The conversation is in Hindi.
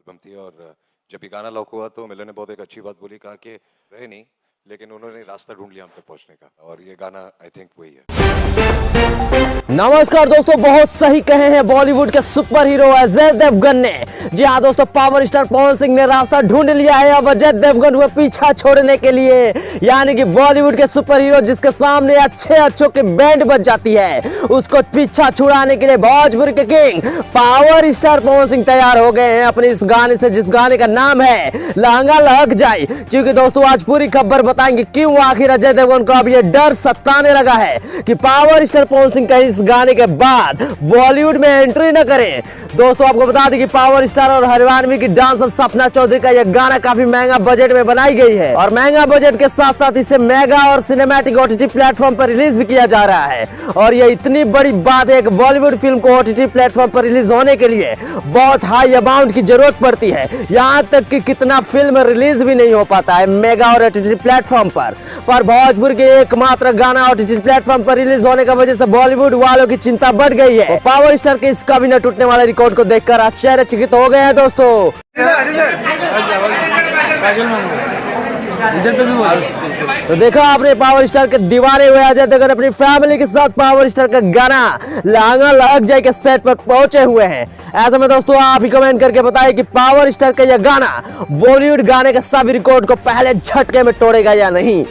एल्बम थी। और जब ये गाना लॉक हुआ तो मिलन ने बहुत एक अच्छी बात बोली, कहा कि रहे नहीं लेकिन उन्होंने रास्ता ढूंढ लिया हम तक पहुंचने का, और ये गाना आई थिंक वही है। नमस्कार दोस्तों, बहुत सही कहे हैं बॉलीवुड के सुपर हीरो अजय देवगन ने। जी हाँ दोस्तों, पावर स्टार पवन सिंह ने रास्ता ढूंढ लिया है। अब अजय देवगन हुए पीछा छोड़ने के लिए, यानी कि बॉलीवुड के सुपर हीरो जिसके सामने अच्छों की बैंड बज जाती है, उसको पीछा छुड़ाने के लिए भोजपुर के king power star Pawan Singh तैयार हो गए हैं अपने इस गाने से, जिस गाने का नाम है लहंगा लग जाए। क्योंकि दोस्तों आज पूरी खबर बताएंगे क्यों आखिर अजय देवगन को अब ये डर सताने लगा है कि पावर स्टार पवन सिंह का इस गाने के बाद बॉलीवुड में एंट्री न करें। दोस्तों आपको बता दें कि पावर स्टार और हरियाणवी की डांसर सपना चौधरी का यह गाना काफी महंगा बजट में बनाई गई है, और महंगा बजट के साथ साथ इसे मेगा और सिनेमैटिक ओटीटी प्लेटफॉर्म पर रिलीज भी किया जा रहा है। और यह इतनी बड़ी बात है कि बॉलीवुड फिल्म को ओटीटी प्लेटफॉर्म पर रिलीज होने के लिए बहुत हाई अमाउंट की जरूरत पड़ती है। यहाँ तक कि कितना फिल्म रिलीज भी नहीं हो पाता है मेगा और ओटीटी प्लेटफॉर्म पर भोजपुर के एकमात्र गाना ओटीटी प्लेटफॉर्म पर रिलीज होने की वजह से बॉलीवुड वालों की चिंता बढ़ गई है। पावर स्टार के इसका भी न टूटने वाले रिकॉर्ड को देखकर आश्चर्यचकित हो गए हैं दोस्तों। तो देखा आपने पावर स्टार के दीवाने हुए अजय देवगन अपनी फैमिली के साथ पावर स्टार का गाना लहंगा लग जाए के सेट पर पहुंचे हुए हैं। ऐसे में दोस्तों आप ही कमेंट करके बताएं कि पावर स्टार का यह गाना बॉलीवुड गाने के सभी रिकॉर्ड को पहले झटके में तोड़ेगा या नहीं।